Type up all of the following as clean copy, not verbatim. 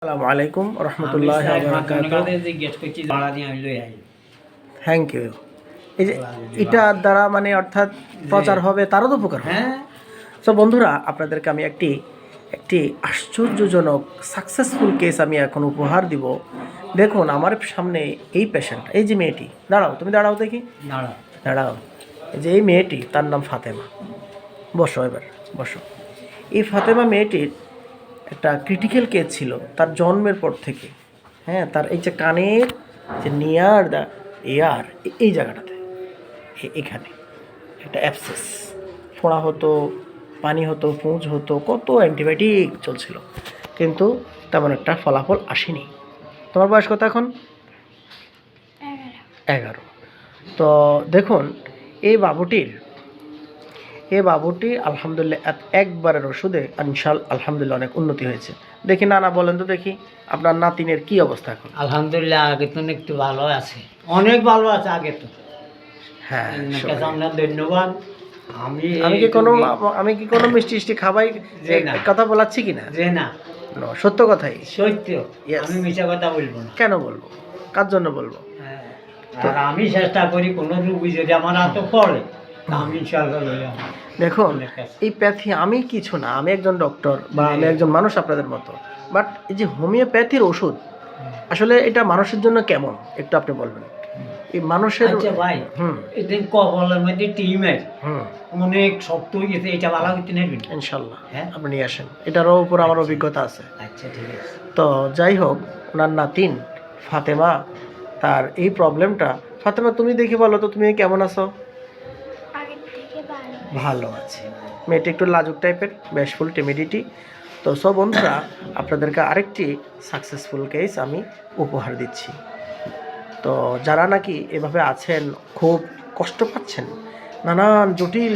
আসসালামু আলাইকুম রহমতুল্লাহ thank you. এই যে এটার দ্বারা মানে অর্থাৎ প্রচার হবে, তারও তো উপকার হবে। তো বন্ধুরা, আপনাদেরকে আমি একটি আশ্চর্যজনক সাকসেসফুল কেস আমি এখন উপহার দিব। দেখুন, আমার সামনে এই পেশেন্ট, এই যে মেয়েটি, দাঁড়াও, তুমি দাঁড়াও দেখি, দাঁড়াও। এই যে এই মেয়েটি, তার নাম ফাতেমা। বসো, এবার বসো। এই ফাতেমা মেয়েটির একটা ক্রিটিক্যাল কেস ছিল তার জন্মের পর থেকে। হ্যাঁ, তার এই যে কানের যে নিয়ার দ্য এয়ার, এই জায়গাটাতে, এখানে একটা অ্যাবসেস, ফোড়া হতো, পানি হতো, পুঁজ হতো, কত অ্যান্টিবায়োটিক চলছিল, কিন্তু তেমন একটা ফলাফল আসেনি। তোমার বয়স কত এখন? 11। তো দেখুন, এই বাবুটি আলহামদুলিল্লাহ একবারের ওষুধে আলহামদুলিল্লাহ অনেক উন্নতি হয়েছে। দেখি নানা, বলেন তো দেখি, আপনার নাতিনের কি অবস্থা এখন? আলহামদুলিল্লাহ আগে তো একটু ভালো আছে, অনেক ভালো আছে আগে তো। হ্যাঁ, আপনার ধন্যবাদ। আমি কি কোনো মিষ্টি খাবাই কথা বলাচ্ছি কিনা? যে না, সত্য কথাই, সত্য। আমি মিথ্যা কথা বলবো না। কেন বলবো? কার জন্য বলবো? আর আমি চেষ্টা করি কোনো রুগী যদি আমার হাতে পড়ে, আমি ইনশাআল্লাহ লই যাব। দেখুন, এই প্যাথি আমি কিছু না, আমি একজন ডক্টর বা আমি একজন মানুষ আপনাদের মতো। বাট এই যে হোমিওপ্যাথির ওষুধ, আসলে এটা মানুষের জন্য কেমন একটু আপনি বলবেন। এই মানুষের ভাই, এদিন কপালের মধ্যে টিমের অনেক শক্ত হয়ে গেছে, এটা ভালো করতে নেবেন ইনশাল্লাহ। হ্যাঁ, আপনি নিয়ে আসেন, এটারও উপর আমার অভিজ্ঞতা আছে। আচ্ছা, ঠিক আছে। তো যাই হোক, ওনার নাতিন ফাতেমা, তার এই প্রবলেমটা। ফাতেমা, তুমি দেখি বলো তো, তুমি কেমন আছো? ভালো আছে। মেয়েটি একটু লাজুক টাইপের, ব্যাশফুল, টিমিডিটি। তো সব বন্ধুরা, আপনাদেরকে আরেকটি সাকসেসফুল কেস আমি উপহার দিচ্ছি। তো যারা নাকি এভাবে আছেন, খুব কষ্ট পাচ্ছেন, নানান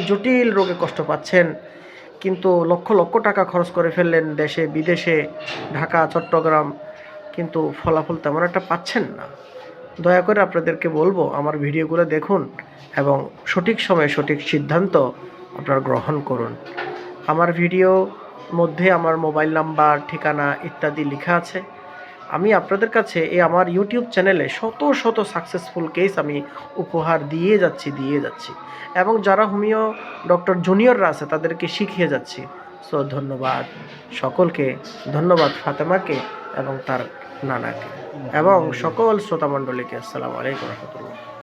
জটিল রোগে কষ্ট পাচ্ছেন, কিন্তু লক্ষ লক্ষ টাকা খরচ করে ফেললেন দেশে বিদেশে, ঢাকা, চট্টগ্রাম, কিন্তু ফলাফল তেমন একটা পাচ্ছেন না, দয়া করে আপনাদেরকে বলবো, আমার ভিডিওগুলো দেখুন এবং সঠিক সময়ে সঠিক সিদ্ধান্ত আপনারা গ্রহণ করুন। আমার ভিডিও মধ্যে আমার মোবাইল নাম্বার, ঠিকানা ইত্যাদি লেখা আছে। আমি আপনাদের কাছে আমার ইউটিউব চ্যানেলে শত সাকসেসফুল কেস আমি উপহার দিয়ে যাচ্ছি এবং যারা হোমিও ডক্টর জুনিয়ররা আছে তাদেরকে শিখিয়ে যাচ্ছি। সো ধন্যবাদ সকলকে, ধন্যবাদ ফাতেমাকে এবং তার নানাকে এবং সকল শ্রোতামণ্ডলীকে। আসসালামু আলাইকুম রহমতুল্লাহ।